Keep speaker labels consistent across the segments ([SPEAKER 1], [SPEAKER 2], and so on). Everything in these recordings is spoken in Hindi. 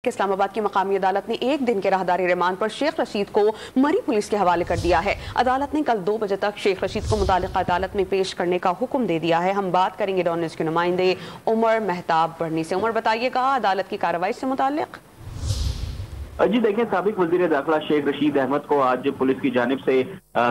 [SPEAKER 1] इस्लामाबाद की मकामी अदालत ने एक दिन के राहदारी रिमांड पर शेख रशीद को मरी पुलिस के हवाले कर दिया है। अदालत ने कल 2 बजे तक शेख रशीद को मुतालिका अदालत में पेश करने का हुक्म दे दिया है। हम बात करेंगे डॉन न्यूज़ के नुमाइंदे उमर मेहताब बर्नी से। उमर, बताइएगा अदालत की कार्रवाई से मुतालिक।
[SPEAKER 2] जी देखिए, साबिक वजीर दाखिला शेख रशीद अहमद को आज पुलिस की जानिब से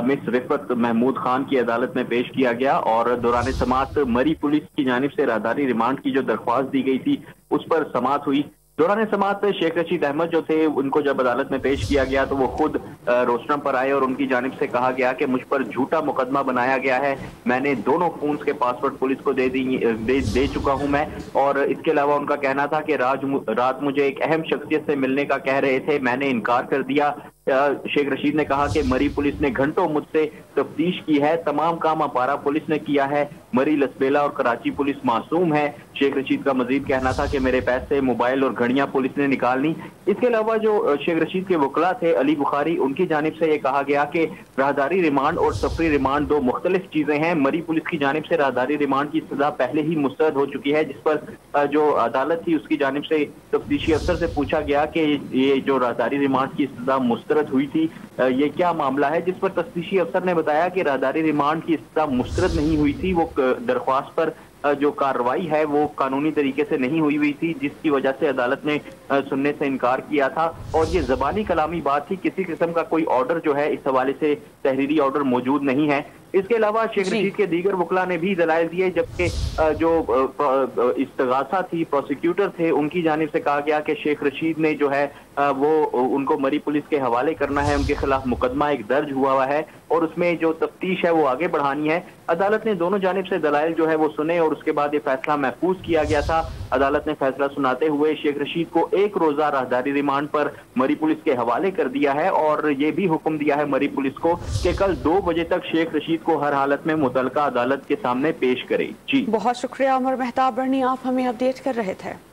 [SPEAKER 2] मिस रिफत महमूद खान की अदालत में पेश किया गया और दौरान समाअत मरी पुलिस की जानिब से राहदारी रिमांड की जो दरख्वास्त दी गई थी उस पर समाअत हुई। दौरान समाअत शेख रशीद अहमद जो थे उनको जब अदालत में पेश किया गया तो वो खुद रोस्टरम पर आए और उनकी जानिब से कहा गया कि मुझ पर झूठा मुकदमा बनाया गया है। मैंने दोनों फोन्स के पासवर्ड पुलिस को दे चुका हूं मैं। और इसके अलावा उनका कहना था कि रात मुझे एक अहम शख्सियत से मिलने का कह रहे थे, मैंने इनकार कर दिया। शेख रशीद ने कहा कि मरी पुलिस ने घंटों मुझसे तफ्तीश की है, तमाम काम अपारा पुलिस ने किया है, मरी, लसबेला और कराची पुलिस मासूम है। शेख रशीद का मजीद कहना था कि मेरे पैसे, मोबाइल और घड़ियां पुलिस ने निकालनी। इसके अलावा जो शेख रशीद के वकला थे अली बुखारी, उनकी जानिब से ये कहा गया कि राहदारी रिमांड और सफरी रिमांड दो मुख्तलिफ चीजें हैं। मरी पुलिस की जानिब से राहदारी रिमांड की सजा पहले ही मुस्तरद हो चुकी है, जिस पर जो अदालत थी उसकी जानिब से तफ्तीशी अफसर से पूछा गया कि ये जो राहदारी रिमांड की सजा मुस्तरद हुई थी ये क्या मामला है, जिस पर तफ्तीशी अफसर ने बताया कि राहदारी रिमांड की सजा मुस्तरद नहीं हुई थी, वो दरख्वास्त पर जो कार्रवाई है वो कानूनी तरीके से नहीं हुई थी, जिसकी वजह से अदालत ने सुनने से इनकार किया था। और ये जबानी कलामी बात थी, किसी किस्म का कोई ऑर्डर जो है इस हवाले से तहरीरी ऑर्डर मौजूद नहीं है। इसके अलावा शेख रशीद के दीगर वकला ने भी दलाइल दिए, जबकि जो इस्तगासा थी, प्रोसिक्यूटर थे, उनकी जानिब से कहा गया कि शेख रशीद ने जो है वो उनको मरी पुलिस के हवाले करना है, उनके खिलाफ मुकदमा एक दर्ज हुआ है और उसमें जो तफ्तीश है वो आगे बढ़ानी है। अदालत ने दोनों जानिब से दलाइल जो है वो सुने और उसके बाद ये फैसला महफूज किया गया था। अदालत ने फैसला सुनाते हुए शेख रशीद को 1 रोजा राहदारी रिमांड पर मरी पुलिस के हवाले कर दिया है और ये भी हुक्म दिया है मरी पुलिस को कि कल 2 बजे तक शेख रशीद को हर हालत में मुतलका अदालत के सामने पेश करे। जी
[SPEAKER 1] बहुत शुक्रिया उमर मेहताब बर्नी, आप हमें अपडेट कर रहे थे।